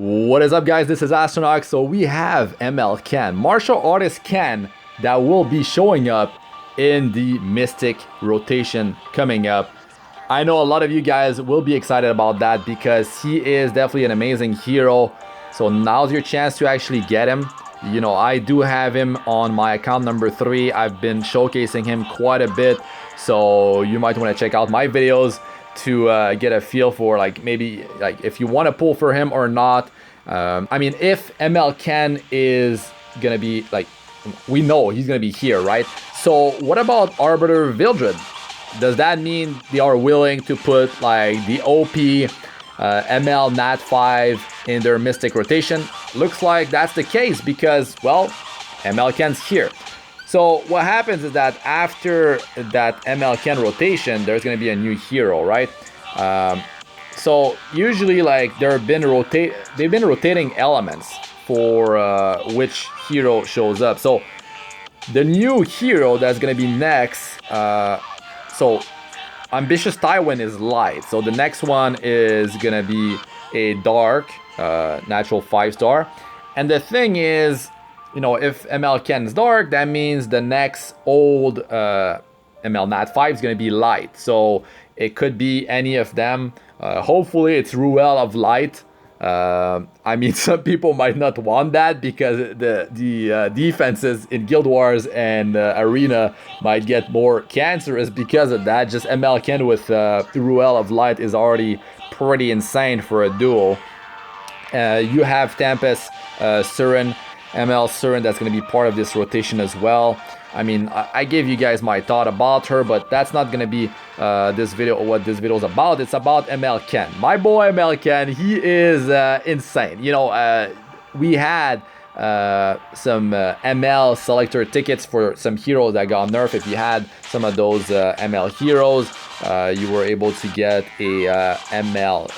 What is up, guys? This is Astranox. So we have ML Ken, martial artist Ken, that will be showing up in the Mystic rotation coming up. I know a lot of you guys will be excited about that because he is definitely an amazing hero. So now's your chance to actually get him. You know, I do have him on my account number 3. I've been showcasing him quite a bit. So you might want to check out my videos to get a feel for maybe if you want to pull for him or not. I mean, if ML Ken is gonna be we know he's gonna be here, right? So what about Arbiter Vildred? Does that mean they are willing to put the OP ML Nat 5 in their Mystic rotation? Looks like that's the case because, well, ML Ken's here. So what happens is that after that ML Ken rotation, there's going to be a new hero, right? So usually they've been rotating elements for which hero shows up. So the new hero that's going to be next, so Ambitious Tywin is light. So the next one is going to be a dark, natural 5-star. And the thing is, you know, if ML Ken is dark, that means the next old ML Nat 5 is going to be light. So it could be any of them. Hopefully it's Ruel of light. I mean, some people might not want that because the defenses in Guild Wars and Arena might get more cancerous because of that. Just ML Ken with Ruel of light is already pretty insane for a duo. You have Tempest, Surin, ML Surin that's going to be part of this rotation as well. I mean, I gave you guys my thought about her, but that's not going to be this video, what this video is about. It's about ML Ken. My boy ML Ken, he is insane. You know, we had some ML selector tickets for some heroes that got nerfed. If you had some of those ML heroes, you were able to get a ML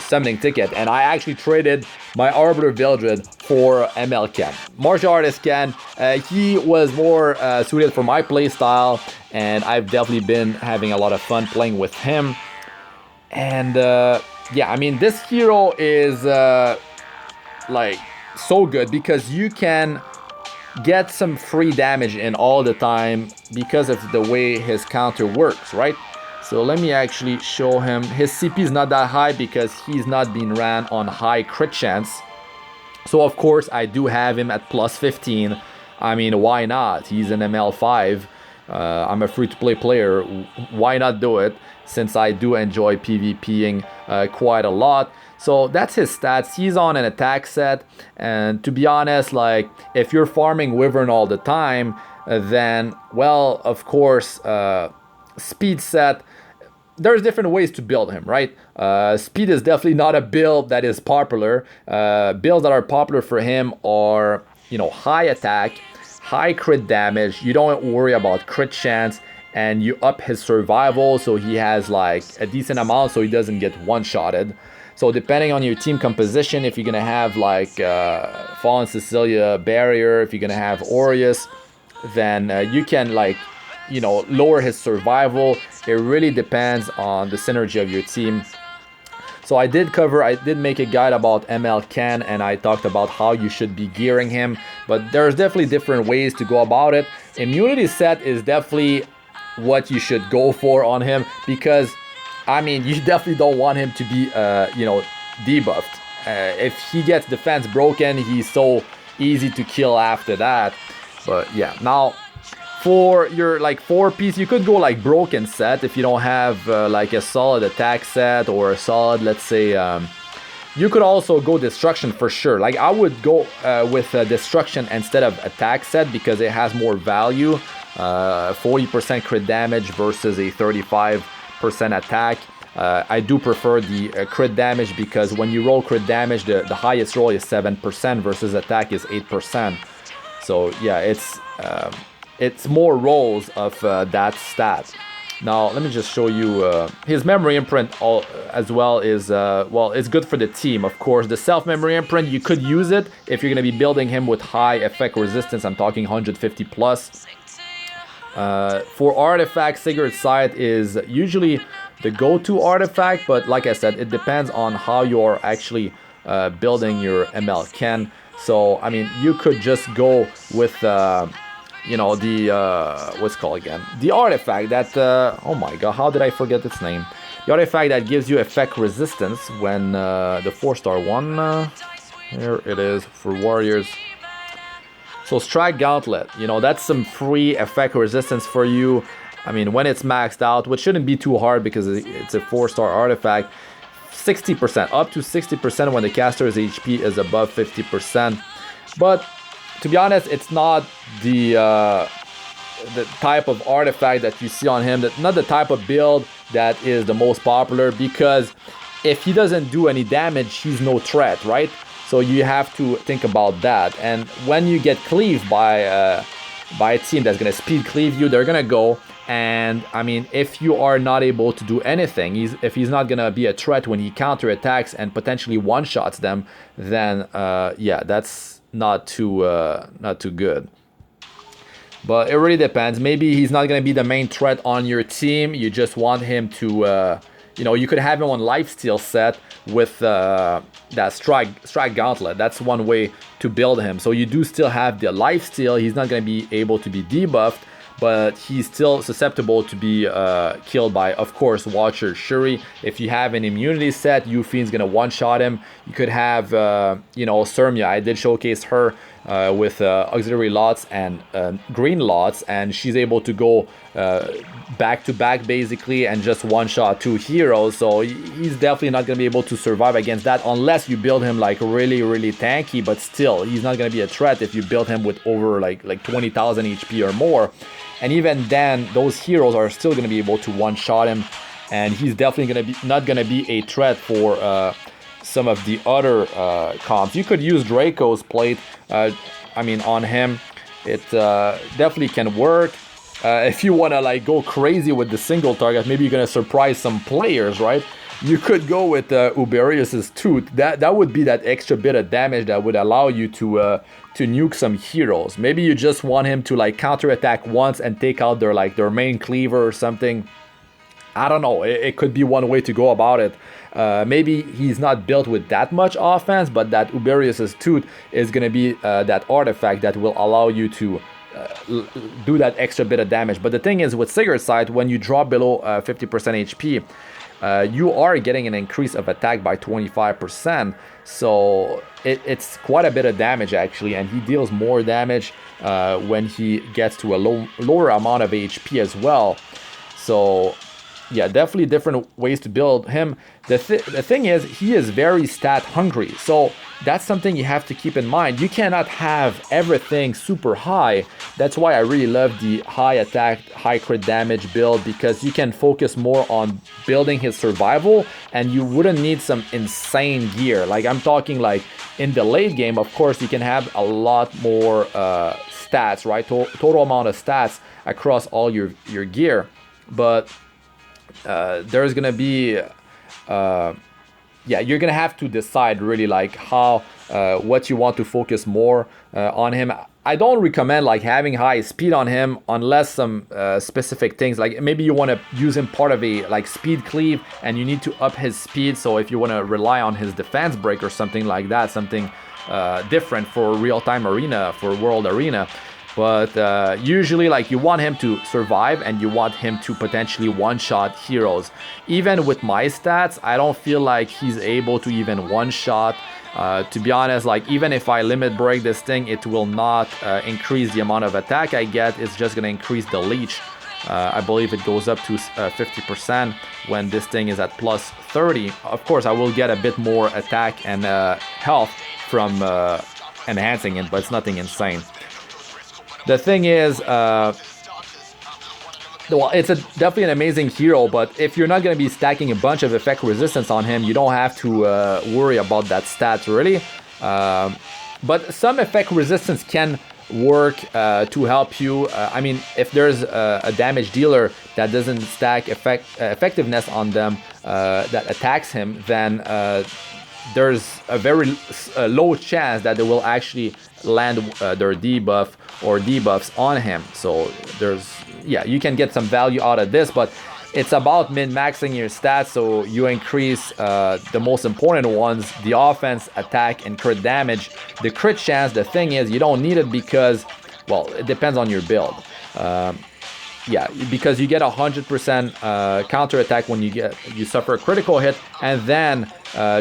summoning ticket, and I actually traded my Arbiter Vildred for ML Ken. Martial artist Ken, he was more suited for my play style, and I've definitely been having a lot of fun playing with him. And yeah, I mean, this hero is so good because you can get some free damage in all the time because of the way his counter works, right? So let me actually show him. His CP is not that high because he's not being ran on high crit chance. So of course I do have him at plus 15. I mean, why not? He's an ML5. I'm a free-to-play player. Why not do it? Since I do enjoy PvPing quite a lot. So that's his stats. He's on an attack set, and to be honest, if you're farming Wyvern all the time, then, well, of course, speed set, there's different ways to build him, right? Speed is definitely not a build that is popular. Builds that are popular for him are, you know, high attack, high crit damage. You don't worry about crit chance, and you up his survival so he has a decent amount so he doesn't get one-shotted. So depending on your team composition, if you're gonna have Fallen Cecilia Barrier, if you're gonna have Aureus, then you can you know, lower his survival. It really depends on the synergy of your team. So I did make a guide about ML Ken, and I talked about how you should be gearing him, but there's definitely different ways to go about it. Immunity set is definitely what you should go for on him because, I mean, you definitely don't want him to be, you know, debuffed. If he gets defense broken, he's so easy to kill after that. But yeah, now for your 4-piece, you could go broken set if you don't have a solid attack set or a solid, let's say, you could also go destruction for sure. I would go with destruction instead of attack set because it has more value. 40% crit damage versus a 35% attack. I do prefer the crit damage because when you roll crit damage, the highest roll is 7% versus attack is 8%. So yeah, it's more rolls of that stat. Now let me just show you his memory imprint as well is well, it's good for the team, of course. The self memory imprint, you could use it if you're going to be building him with high effect resistance. I'm talking 150 plus. For artifact, Sigret Sight is usually the go-to artifact, but like I said, it depends on how you're actually building your ML Ken. So I mean, you could just go with you know, the what's it called again? The artifact that oh my god, how did I forget its name? The artifact that gives you effect resistance when the 4-star one. Here it is for warriors. So Strike Gauntlet, you know, that's some free effect resistance for you. I mean, when it's maxed out, which shouldn't be too hard because it's a 4-star artifact. 60%, up to 60% when the caster's HP is above 50%. But to be honest, it's not the type of artifact that you see on him, not the type of build that is the most popular, because if he doesn't do any damage, he's no threat, right? So you have to think about that. And when you get cleaved by a team that's gonna speed cleave you, they're gonna go. And I mean, if you are not able to do anything, if he's not gonna be a threat when he counterattacks and potentially one-shots them, then yeah, that's not too good. But it really depends. Maybe he's not gonna be the main threat on your team. You just want him to, you know, you could have him on lifesteal set with that strike gauntlet. That's one way to build him. So you do still have the lifesteal. He's not gonna be able to be debuffed, but he's still susceptible to be killed by, of course, Watcher Shuri. If you have an immunity set, Yufien's gonna one-shot him. You could have, you know, Sermia. I did showcase her with auxiliary lots and green lots, and she's able to go back to back basically and just one-shot 2 heroes. So he's definitely not gonna be able to survive against that unless you build him like really tanky. But still, he's not gonna be a threat if you build him with over like 20,000 HP or more. And even then, those heroes are still going to be able to one-shot him, and he's definitely not going to be a threat for some of the other comps. You could use Draco's plate. I mean, on him, it definitely can work. If you want to like go crazy with the single target, maybe you're going to surprise some players, right? You could go with Uberius's Tooth. That would be that extra bit of damage that would allow you to nuke some heroes. Maybe you just want him to like counterattack once and take out their main cleaver or something. I don't know. It could be one way to go about it. Maybe he's not built with that much offense, but that Uberius's Tooth is going to be that artifact that will allow you to do that extra bit of damage. But the thing is, with Sigret's side, when you drop below 50% HP, you are getting an increase of attack by 25%. So it's quite a bit of damage actually, and he deals more damage when he gets to a lower amount of HP as well. So yeah, definitely different ways to build him. The thing is, he is very stat hungry, so that's something you have to keep in mind. You cannot have everything super high. That's why I really love the high attack, high crit damage build, because you can focus more on building his survival, and you wouldn't need some insane gear. Like I'm talking like in the late game, of course, you can have a lot more stats, right? Total amount of stats across all your gear, but there's gonna be yeah, you're gonna have to decide really like how what you want to focus more on him. I don't recommend like having high speed on him unless some specific things, like maybe you want to use him part of a like speed cleave and you need to up his speed. So if you want to rely on his defense break or something like that, something different for real-time arena, for world arena. But usually like you want him to survive and you want him to potentially one-shot heroes. Even with my stats, I don't feel like he's able to even one-shot. To be honest, like even if I limit break this thing, it will not increase the amount of attack I get. It's just going to increase the leech. I believe it goes up to 50% when this thing is at plus 30. Of course, I will get a bit more attack and health from enhancing it, but it's nothing insane. The thing is, well, it's definitely an amazing hero, but if you're not going to be stacking a bunch of effect resistance on him, you don't have to worry about that stat really. But some effect resistance can work to help you. I mean, if there's a damage dealer that doesn't stack effectiveness on them that attacks him, then there's a very low chance that they will actually land their debuff or debuffs on him. So there's, yeah, you can get some value out of this, but it's about min-maxing your stats, so you increase the most important ones, the offense, attack, and crit damage. The crit chance, the thing is, you don't need it because, well, it depends on your build. Yeah, because you get 100% counter attack when you suffer a critical hit, and then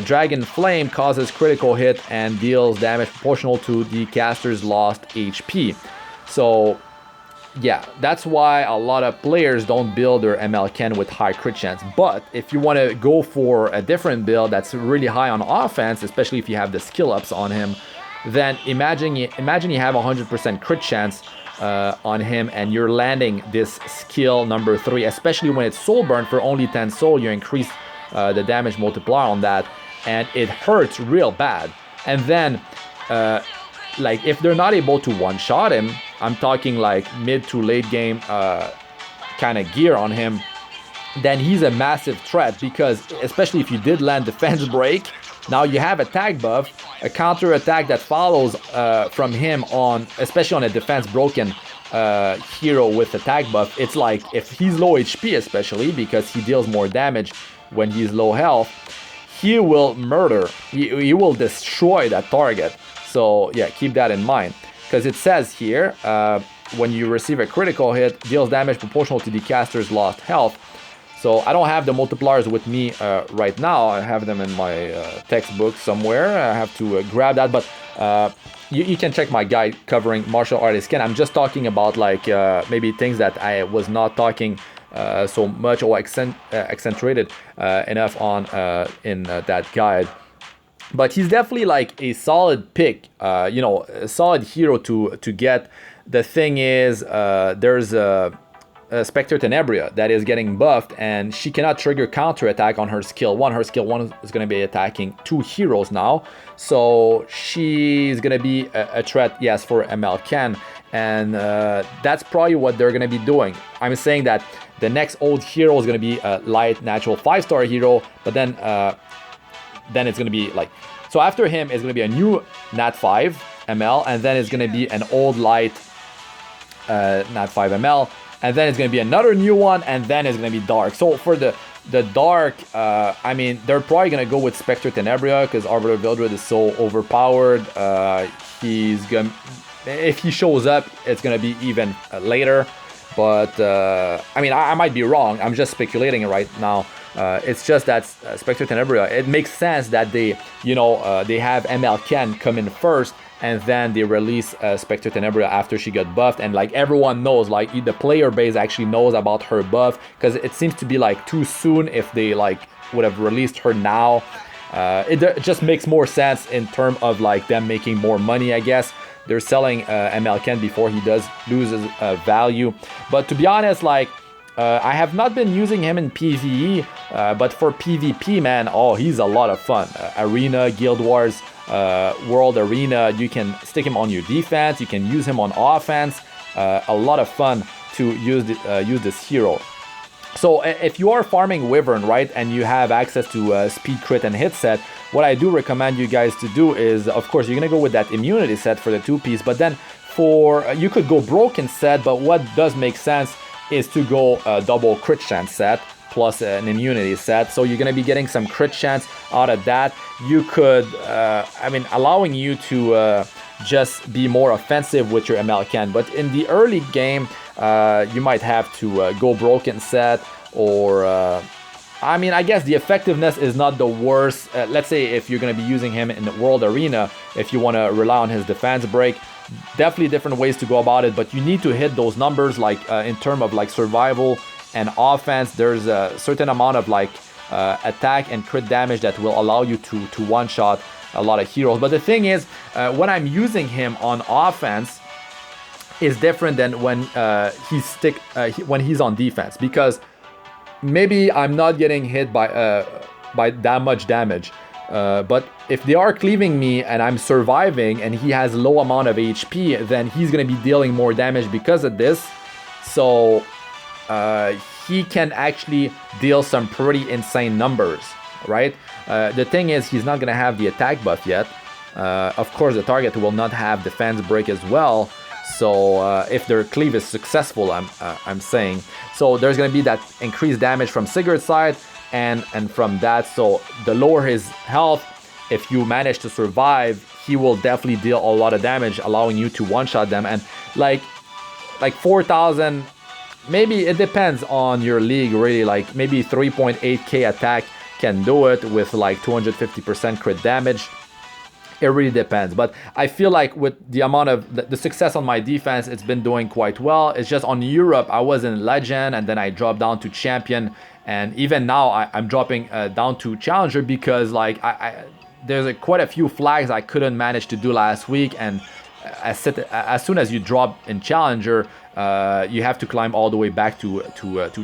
Dragon Flame causes critical hit and deals damage proportional to the caster's lost HP. So yeah, that's why a lot of players don't build their ML with high crit chance. But if you want to go for a different build that's really high on offense, especially if you have the skill ups on him, then imagine you have 100% crit chance on him, and you're landing this skill number 3, especially when it's soul burn for only 10 soul. You increase the damage multiplier on that, and it hurts real bad. And then like if they're not able to one-shot him, I'm talking like mid to late game kind of gear on him, then he's a massive threat, because especially if you did land defense break, now you have attack buff, a counter attack that follows from him on, especially on a defense broken hero with attack buff. It's like if he's low HP, especially because he deals more damage when he's low health, he will murder, he will destroy that target. So yeah, keep that in mind, because it says here when you receive a critical hit, deals damage proportional to the caster's lost health. So I don't have the multipliers with me right now. I have them in my textbook somewhere. I have to grab that, but you can check my guide covering martial artist skin. I'm just talking about like maybe things that I was not talking so much or accentuated enough on in that guide. But he's definitely like a solid pick, you know, a solid hero to get. The thing is, there's a Spectre Tenebria that is getting buffed, and she cannot trigger counter attack on her skill 1. Her skill 1 is going to be attacking 2 heroes now, so she's going to be a threat, yes, for ML Ken, and that's probably what they're going to be doing. I'm saying that the next old hero is going to be a light natural 5-star hero, but then it's going to be like, so after him is going to be a new Nat 5 ML, and then it's going to be an old light Nat 5 ML, and then it's going to be another new one, and then it's going to be dark. So for the dark, I mean, they're probably going to go with Spectre Tenebria, because Arbiter Vildred is so overpowered. He's going, if he shows up, it's going to be even later. But I mean, I might be wrong. I'm just speculating right now. It's just that Spectre Tenebria, it makes sense that they, you know, they have ML Ken come in first, and then they release Spectre Tenebria after she got buffed, and like everyone knows, like the player base actually knows about her buff, because it seems to be like too soon if they like would have released her now. It just makes more sense in terms of like them making more money, I guess. They're selling ML Ken before he does lose his value. But to be honest, like I have not been using him in PVE, but for PvP, man, oh, he's a lot of fun. Arena, Guild Wars, World Arena, you can stick him on your defense, you can use him on offense. A lot of fun to use this hero. So if you are farming Wyvern, right, and you have access to speed crit and hit set, what I do recommend you guys to do is, of course, you're gonna go with that immunity set for the 2-piece, but then for you could go broken set, but what does make sense is to go double crit chance set plus an immunity set. So you're going to be getting some crit chance out of that. You could, I mean, allowing you to just be more offensive with your ML Ken. But in the early game, you might have to go broken set, or I mean, I guess the effectiveness is not the worst. Let's say if you're going to be using him in the World Arena, if you want to rely on his defense break, definitely different ways to go about it, but you need to hit those numbers, like in terms of like survival and offense. There's a certain amount of like attack and crit damage that will allow you to one-shot a lot of heroes. But the thing is, when I'm using him on offense is different than when when he's on defense, because maybe I'm not getting hit by that much damage. But if they are cleaving me and I'm surviving and he has low amount of HP, then he's going to be dealing more damage because of this. So he can actually deal some pretty insane numbers, right? The thing is, he's not going to have the attack buff yet. Of course, the target will not have defense break as well. So if their cleave is successful, I'm saying. So there's gonna be that increased damage from Sigret's side, and from that. So the lower his health, if you manage to survive, he will definitely deal a lot of damage, allowing you to one-shot them. And like 4,000, maybe it depends on your league, really. Like maybe 3.8k attack can do it with like 250% crit damage. It really depends, but I feel like with the amount of the success on my defense, it's been doing quite well. It's just on Europe, I was in Legend, and then I dropped down to Champion, and even now I'm dropping down to Challenger because like there's quite a few flags I couldn't manage to do last week, and as soon as you drop in Challenger, you have to climb all the way back to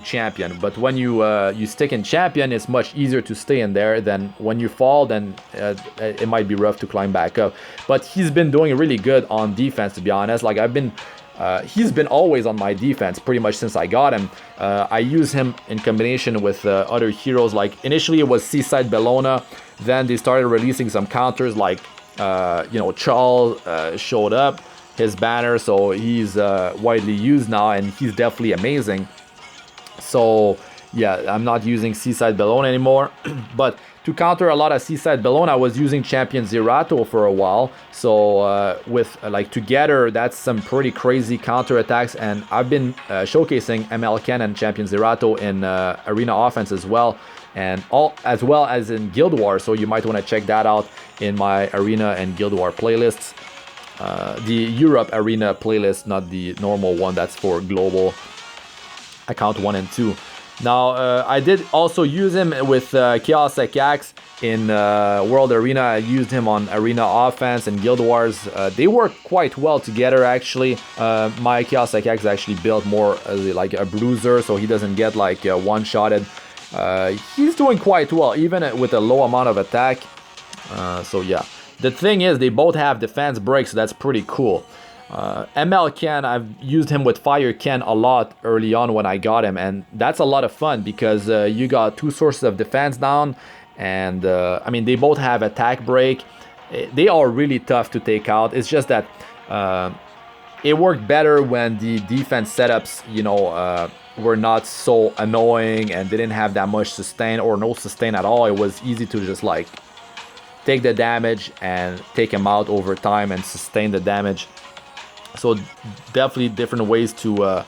Champion. But when you stick in Champion, it's much easier to stay in there than when you fall. Then it might be rough to climb back up. But he's been doing really good on defense, to be honest. Like he's been always on my defense pretty much since I got him. I use him in combination with other heroes. Like initially it was Seaside Bellona, then they started releasing some counters like Charles showed up, his banner, so he's widely used now, and he's definitely amazing. So yeah, I'm not using Seaside Bellona anymore. But to counter a lot of Seaside Bellona, I was using Champion Zerato for a while. So with like together, that's some pretty crazy counter attacks, and I've been showcasing ML and Champion Zerato in Arena Offense as well, and as well as in Guild Wars. So you might want to check that out in my Arena and Guild War playlists. The Europe Arena playlist, not the normal one that's for global account 1 and 2. Now I did also use him with Chaos Axe in World Arena. I used him on Arena Offense and Guild Wars. They work quite well together, actually. My Chaos Axe actually built more as like a bruiser, so he doesn't get like one-shotted. He's doing quite well, even with a low amount of attack. So yeah, the thing is they both have defense breaks, so that's pretty cool. ML Ken, I've used him with Fire Ken a lot early on when I got him, and that's a lot of fun because you got two sources of defense down, and I mean they both have attack break. They are really tough to take out. It's just that it worked better when the defense setups, were not so annoying and didn't have that much sustain or no sustain at all. It was easy to just like take the damage and take him out over time and sustain the damage. So definitely different ways to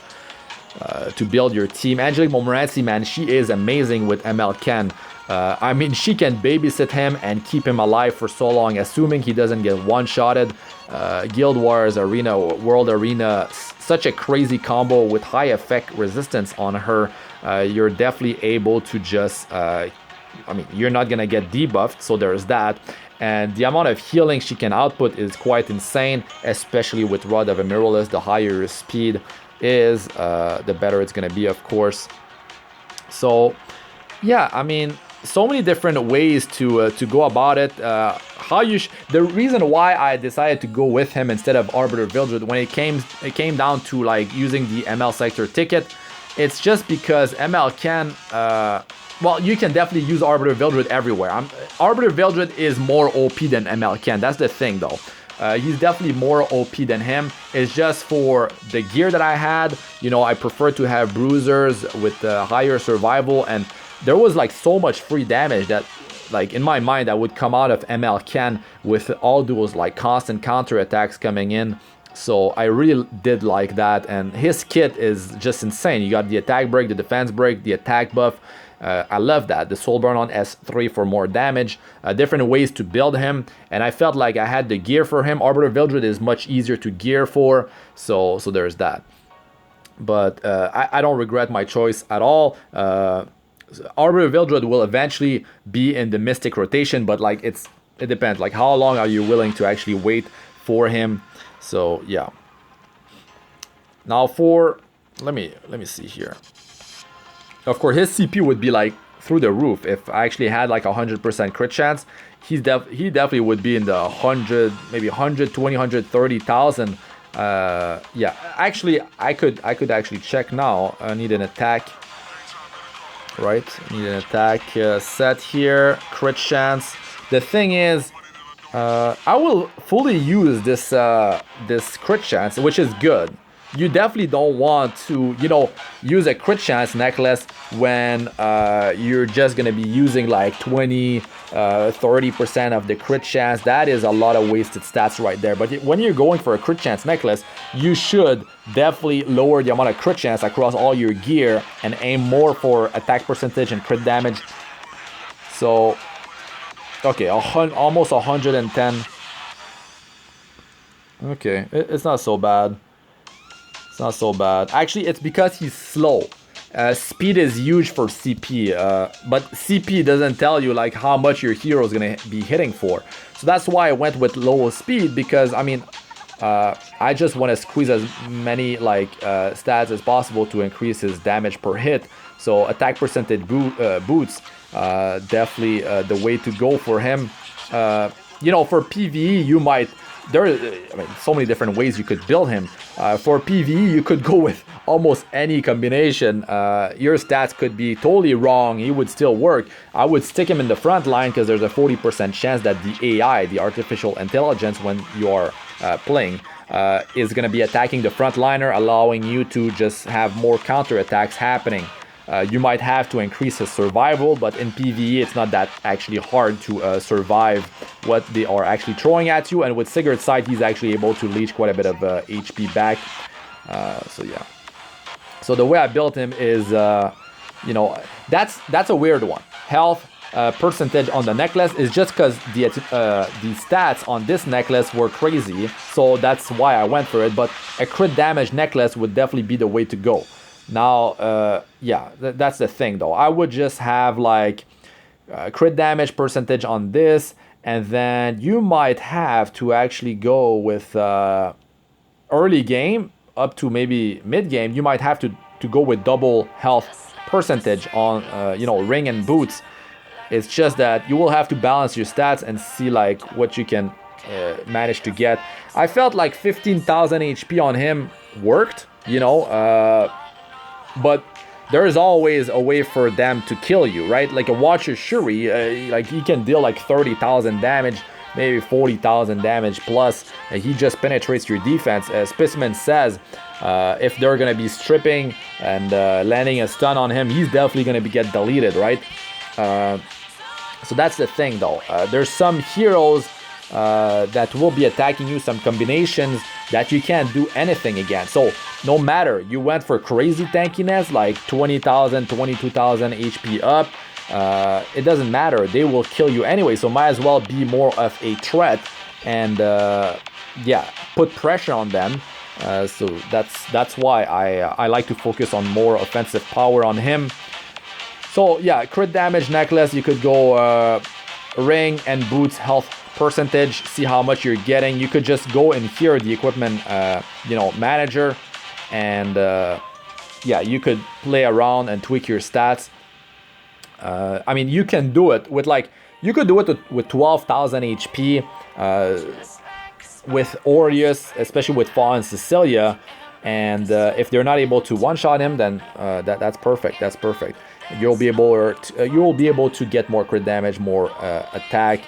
build your team. Angelic Montmorancy, man, she is amazing with ML Ken. I mean, she can babysit him and keep him alive for so long, assuming he doesn't get one-shotted. Guild Wars, Arena, World Arena, such a crazy combo with high effect resistance on her. You're definitely able to just, you're not gonna get debuffed, so there's that. And the amount of healing she can output is quite insane, especially with Rod of Amaryllis. The higher your speed is, the better it's gonna be, of course. So yeah, I mean, so many different ways to go about it. The reason why I decided to go with him instead of Arbiter Vildred when it came down to like using the ML sector ticket, it's just because ML can well, you can definitely use Arbiter Vildred everywhere. Arbiter Vildred is more OP than ML Ken. That's the thing, though. He's definitely more OP than him. It's just for the gear that I had. I prefer to have bruisers with higher survival, and there was like so much free damage that, like in my mind, that would come out of ML Ken with all those like constant counter attacks coming in. So I really did like that, and his kit is just insane. You got the attack break, the defense break, the attack buff. I love that. The Soul Burn on S3 for more damage. Different ways to build him, and I felt like I had the gear for him. Arbiter Vildred is much easier to gear for, so there's that. But I don't regret my choice at all. Arbiter Vildred will eventually be in the Mystic rotation, but like it depends. Like how long are you willing to actually wait for him? So yeah. Now let me see here. Of course, his CP would be like through the roof. If I actually had like 100% crit chance, he definitely would be in the 100, maybe 120, 130,000. Yeah, actually, I could actually check now. I need an attack. Right, need an attack set here. Crit chance. The thing is, I will fully use this this crit chance, which is good. You definitely don't want to, you know, use a crit chance necklace when you're just gonna be using like 30% of the crit chance. That is a lot of wasted stats right there. But when you're going for a crit chance necklace, you should definitely lower the amount of crit chance across all your gear and aim more for attack percentage and crit damage. So, okay, almost 110. Okay, it's not so bad. Not so bad. Actually, it's because he's slow. Speed is huge for CP, but CP doesn't tell you like how much your hero is gonna be hitting for. So that's why I went with low speed, because I mean, I just want to squeeze as many like stats as possible to increase his damage per hit. So attack percentage boots, definitely the way to go for him. You know, for PVE, you might. There are, I mean, so many different ways you could build him. For PvE, you could go with almost any combination. Your stats could be totally wrong. He would still work. I would stick him in the front line because there's a 40% chance that the AI, the artificial intelligence, when you are playing, is going to be attacking the front liner, allowing you to just have more counter attacks happening. You might have to increase his survival, but in PvE it's not that actually hard to survive what they are actually throwing at you. And with Sigret's side, he's actually able to leech quite a bit of HP back. So yeah. So the way I built him is, you know, that's a weird one. Health percentage on the necklace is just because the stats on this necklace were crazy. So that's why I went for it. But a crit damage necklace would definitely be the way to go. Now, yeah, that's the thing though. I would just have like crit damage percentage on this, and then you might have to actually go with early game up to maybe mid game. You might have to go with double health percentage on you know, ring and boots. It's just that you will have to balance your stats and see like what you can manage to get. I felt like 15,000 HP on him worked, you know. But there is always a way for them to kill you, right? Like a Watcher Shuri, like he can deal like 30,000 damage, maybe 40,000 damage plus. He just penetrates your defense. Specimen says if they're gonna be stripping and landing a stun on him, he's definitely gonna get deleted, right? So that's the thing though. There's some heroes that will be attacking you, some combinations that you can't do anything against. So no matter you went for crazy tankiness like 20,000, 22,000 HP up, it doesn't matter. They will kill you anyway. So might as well be more of a threat and yeah, put pressure on them. So that's why I like to focus on more offensive power on him. So yeah, crit damage necklace, you could go ring and boots health percentage, see how much you're getting. You could just go in here, the equipment you know, manager, and yeah, you could play around and tweak your stats. I mean, you can do it with like, you could do it with 12,000 HP with Aureus, especially with Fallen Cecilia, and if they're not able to one-shot him, then that's perfect. That's perfect. You'll be able to get more crit damage, more attack.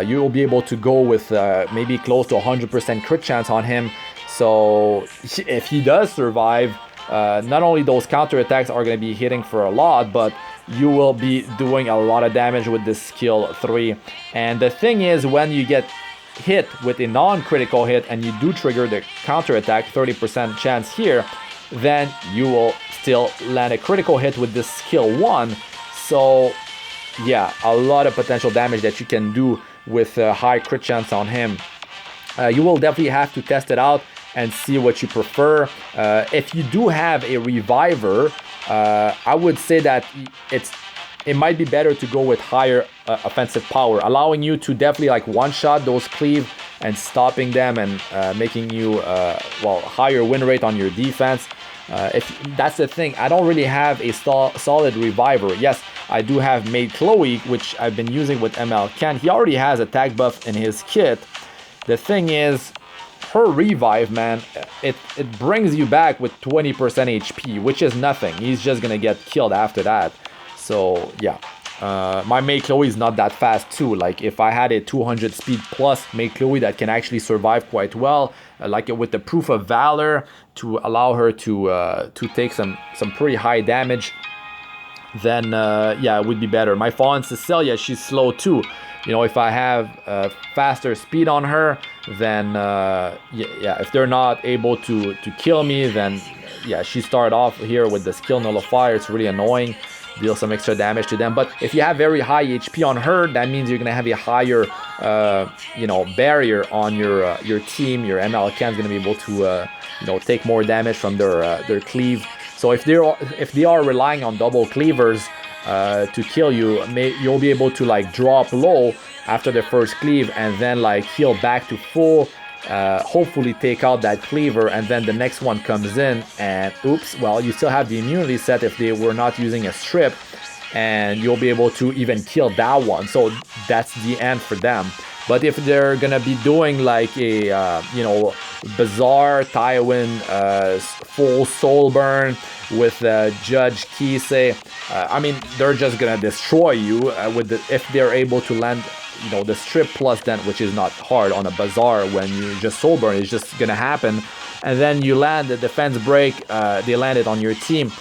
You will be able to go with maybe close to 100% crit chance on him. So if he does survive, not only those counter attacks are going to be hitting for a lot, but you will be doing a lot of damage with this skill 3. And the thing is, when you get hit with a non-critical hit and you do trigger the counter attack, 30% chance here, then you will still land a critical hit with this skill 1. So yeah, a lot of potential damage that you can do with a high crit chance on him. You will definitely have to test it out and see what you prefer. If you do have a reviver, I would say that it might be better to go with higher offensive power, allowing you to definitely like one-shot those cleave and stopping them and making you well, higher win rate on your defense. If that's the thing, I don't really have a solid reviver. Yes, I do have Maid Chloe, which I've been using with ML He already has attack buff in his kit. The thing is, her revive, man, it brings you back with 20% HP, which is nothing. He's just gonna get killed after that. So yeah, my May Chloe is not that fast too. Like if I had a 200 speed plus May Chloe that can actually survive quite well, like with the Proof of Valor to allow her to take some pretty high damage, then yeah, it would be better. My Fallen Cecilia, she's slow too. You know, if I have faster speed on her, then yeah, if they're not able to kill me, then yeah, she started off here with the skill nullifier. It's really annoying. Deal some extra damage to them. But if you have very high HP on her, that means you're gonna have a higher you know, barrier on your team. Your MLK is gonna be able to you know, take more damage from their cleave. So if they are relying on double cleavers to kill you, you'll be able to like drop low after the first cleave and then like heal back to full, hopefully take out that cleaver, and then the next one comes in and oops, well, you still have the immunity set if they were not using a strip, and you'll be able to even kill that one. So that's the end for them. But if they're gonna be doing like a you know, Bizarre Tywin full soul burn with Judge Kisei, I mean, they're just gonna destroy you with if they're able to land, you know, the strip plus, then, which is not hard on a Bazaar when you just soul burn, it's just gonna happen. And then you land the defense break, they landed on your team,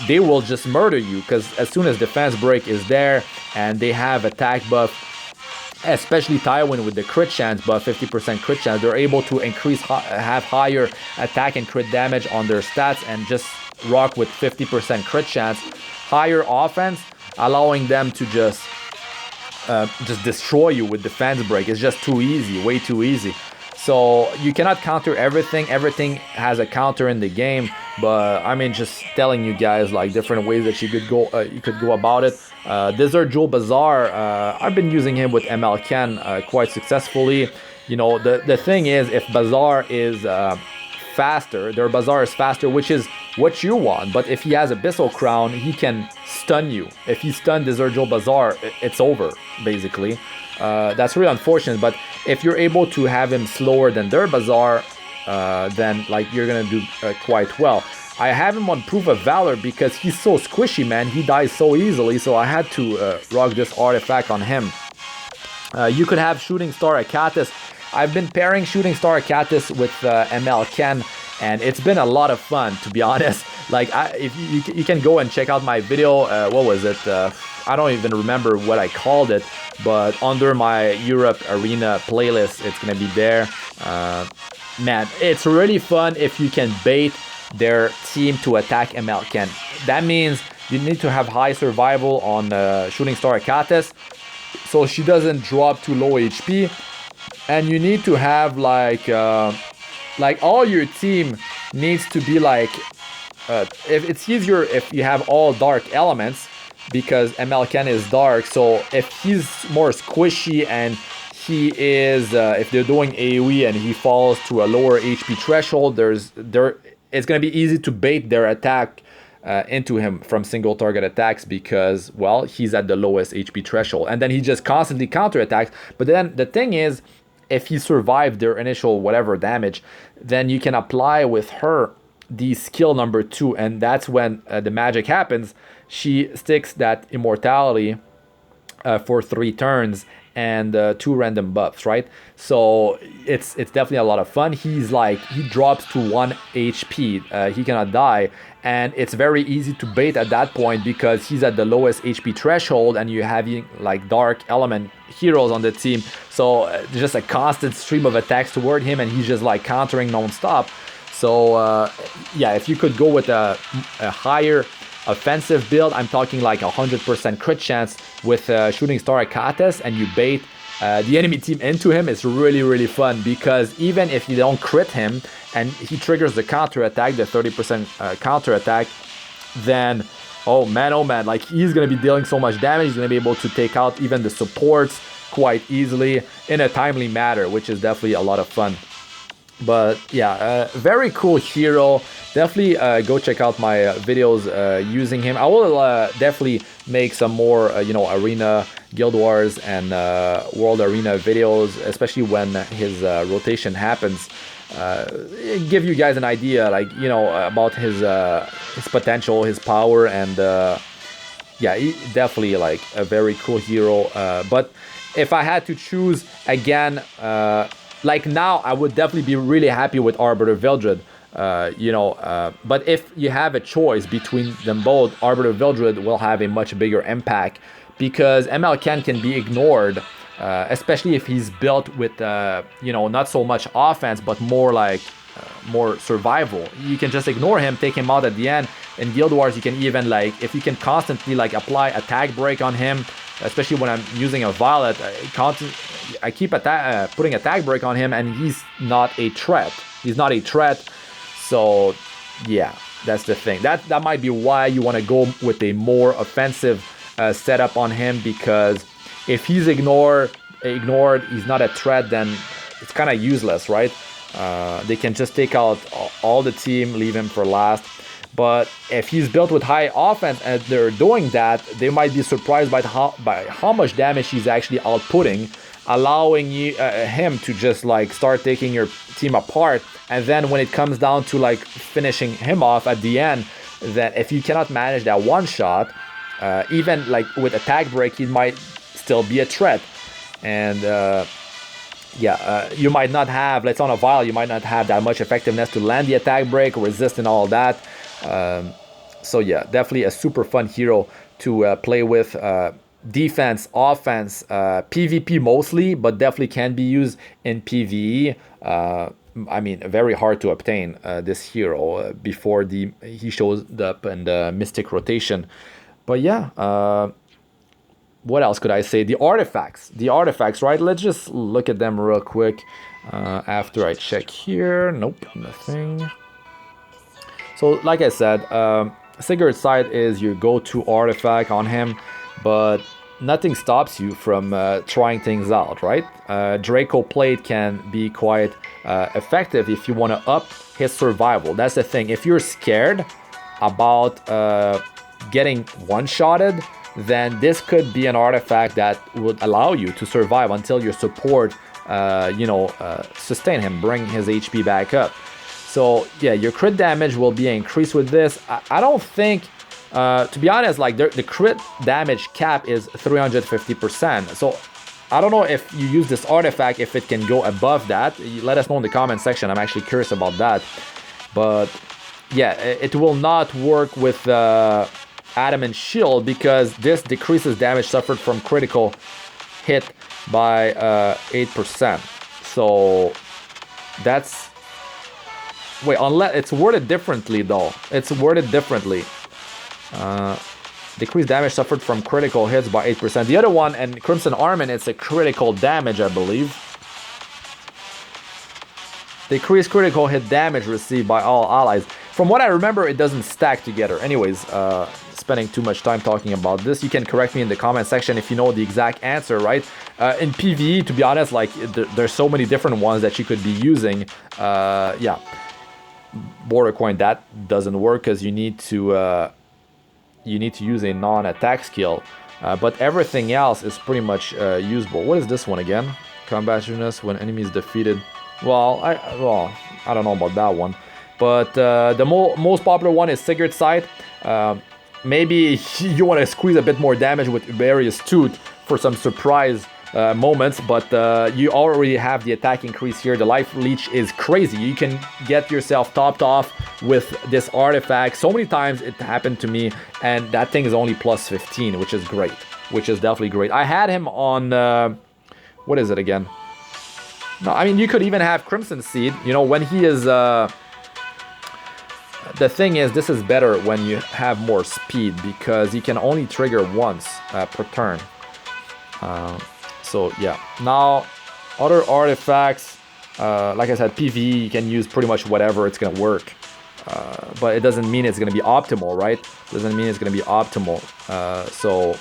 they will just murder you, because as soon as defense break is there and they have attack buff, especially Tywin with the crit chance buff, 50% crit chance, they're able to have higher attack and crit damage on their stats and just rock with 50% crit chance, higher offense, allowing them to just destroy you with defense break. It's just too easy, way too easy. So you cannot counter everything. Everything has a counter in the game, but I mean, just telling you guys like different ways that you could go about it. Desert Jewel Bazaar, I've been using him with ML Ken quite successfully. You know, the thing is, if Bazaar is faster, their Bazaar is faster, which is what you want. But if he has Abyssal Crown, he can stun you. If he stunned Desert Jewel Bazaar, it's over, basically. That's really unfortunate, but if you're able to have him slower than their Bazaar, then like you're gonna do quite well. I have him on Proof of Valor because he's so squishy, man. He dies so easily, so I had to rock this artifact on him. You could have Shooting Star Akatis. I've been pairing Shooting Star Akatis with ML Ken, and it's been a lot of fun, to be honest. Like, if you can go and check out my video, what was it? I don't even remember what I called it, but under my Europe Arena playlist, it's gonna be there. Man, it's really fun if you can bait their team to attack ML Ken. That means you need to have high survival on Shooting Star Akatis, so she doesn't drop to low HP, and you need to have like all your team needs to be like, if it's easier if you have all dark elements, because ML Ken is dark. So if he's more squishy and he is, if they're doing AoE and he falls to a lower HP threshold, it's gonna be easy to bait their attack into him from single target attacks, because, well, he's at the lowest HP threshold, and then he just constantly counter attacks. But then the thing is, if he survived their initial whatever damage, then you can apply with her the skill number 2, and that's when the magic happens. She sticks that immortality for 3 turns and 2 random buffs, right? So it's definitely a lot of fun. He drops to 1 HP. He cannot die, and it's very easy to bait at that point because he's at the lowest HP threshold, and you're having like dark element heroes on the team. So just a constant stream of attacks toward him, and he's just like countering non-stop. So yeah, if you could go with a higher offensive build, I'm talking like 100% crit chance with Shooting Star Akatis, and you bait the enemy team into him, it's really fun, because even if you don't crit him and he triggers the counter attack, the 30% counter attack, then oh man, like he's gonna be dealing so much damage. He's gonna be able to take out even the supports quite easily in a timely manner, which is definitely a lot of fun. But yeah, very cool hero. Definitely go check out my videos using him. I will definitely make some more you know, Arena, Guild Wars, and World Arena videos, especially when his rotation happens. Give you guys an idea, like, you know, about his potential, his power, and yeah, he definitely like a very cool hero. But if I had to choose again, like now, I would definitely be really happy with Arbiter Vildred. But if you have a choice between them both, Arbiter Vildred will have a much bigger impact because ML Ken can be ignored, especially if he's built with, not so much offense, but more like more survival. You can just ignore him, take him out at the end. In Guild Wars, you can even like, if you can constantly like apply attack break on him, especially when I'm using a Violet, I keep putting attack break on him, and he's not a threat. He's not a threat. So yeah, that's the thing. That might be why you want to go with a more offensive setup on him, because if he's ignored, he's not a threat, then it's kind of useless, right? They can just take out all the team, leave him for last. But if he's built with high offense and they're doing that, they might be surprised by how much damage he's actually outputting, allowing him to just like start taking your team apart. And then when it comes down to like finishing him off at the end, then if you cannot manage that one shot, even like with attack break, he might still be a threat. And you might not have, let's on a Vial, you might not have that much effectiveness to land the attack break, resist and all that. So yeah, definitely a super fun hero to play with. Defense, offense, PvP mostly, but definitely can be used in PvE. I mean, very hard to obtain this hero before he shows up in the Mystic rotation. But yeah, what else could I say? The artifacts, right? Let's just look at them real quick after I check here. Nope, nothing. So like I said, Sigret's Sight is your go-to artifact on him, but nothing stops you from trying things out, right? Draco Plate can be quite effective if you want to up his survival. That's the thing. If you're scared about getting one-shotted, then this could be an artifact that would allow you to survive until your support, sustain him, bring his HP back up. So yeah, your crit damage will be increased with this. I don't think, to be honest, like the crit damage cap is 350%. So I don't know if you use this artifact, if it can go above that. Let us know in the comment section. I'm actually curious about that. But yeah, it will not work with Adamant Shield because this decreases damage suffered from critical hit by 8%. So that's... Wait, unless it's worded differently though. It's worded differently. Decreased damage suffered from critical hits by 8%. The other one, and Crimson Armament, it's a critical damage, I believe. Decreased critical hit damage received by all allies. From what I remember, it doesn't stack together. Anyways, spending too much time talking about this. You can correct me in the comment section if you know the exact answer, right? In PvE, to be honest, like there's so many different ones that you could be using. Yeah. Border Coin, that doesn't work because you need to use a non-attack skill, but everything else is pretty much usable. What is this one again? Combativeness when enemy is defeated. Well, I don't know about that one, but the most popular one is Sigret's Sight. Maybe you want to squeeze a bit more damage with Uberius Tooth for some surprise moments, but you already have the attack increase here. The life leech is crazy. You can get yourself topped off with this artifact. So many times it happened to me, and that thing is only plus 15, which is great, which is definitely great. I had him on what is it again? No, I mean, you could even have Crimson Seed, when he is the thing is, this is better when you have more speed because you can only trigger once per turn. So yeah, now other artifacts, like I said, PvE, you can use pretty much whatever, it's gonna work. But it doesn't mean it's gonna be optimal, right? Doesn't mean it's gonna be optimal. So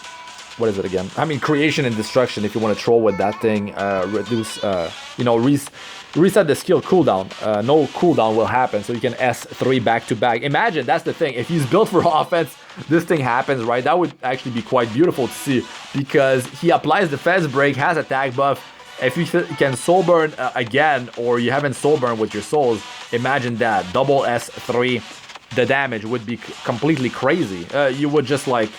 what is it again? I mean, Creation and Destruction, if you want to troll with that thing, reduce, reset the skill cooldown. No cooldown will happen, so you can S3 back to back. Imagine, that's the thing, if he's built for offense, this thing happens, right? That would actually be quite beautiful to see because he applies defense break, has attack buff. If you can soul burn again, or you haven't soul burn with your souls, imagine that. Double S3, the damage would be completely crazy. You would just like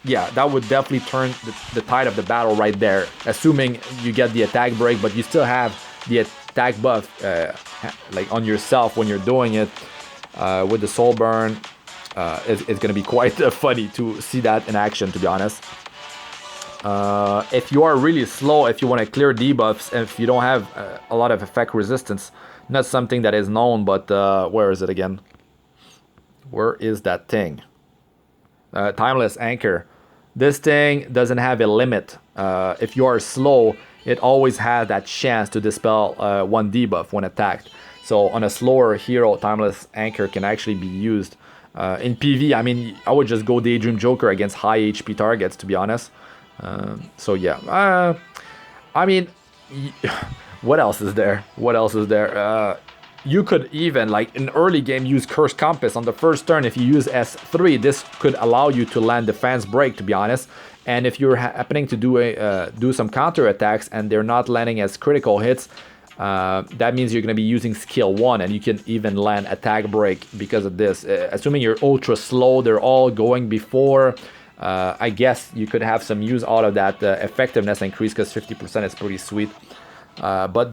yeah, that would definitely turn the tide of the battle right there. Assuming you get the attack break, but you still have the attack buff like on yourself when you're doing it. With the soul burn, it's gonna be quite funny to see that in action, to be honest. If you are really slow, if you want to clear debuffs, and if you don't have a lot of effect resistance, not something that is known, but where is it again? Where is that thing? Timeless Anchor. This thing doesn't have a limit. If you are slow, it always has that chance to dispel one debuff when attacked. So on a slower hero, Timeless Anchor can actually be used. In PV, I mean, I would just go Daydream Joker against high HP targets, to be honest. So yeah, I mean, what else is there? What else is there? You could even, like in early game, use Cursed Compass on the first turn. If you use S3, this could allow you to land Defense Break, to be honest. And if you're happening to do some counter attacks and they're not landing as critical hits, that means you're going to be using skill 1, and you can even land attack break because of this. Assuming you're ultra slow, they're all going before. I guess you could have some use out of that effectiveness increase, because 50% is pretty sweet. But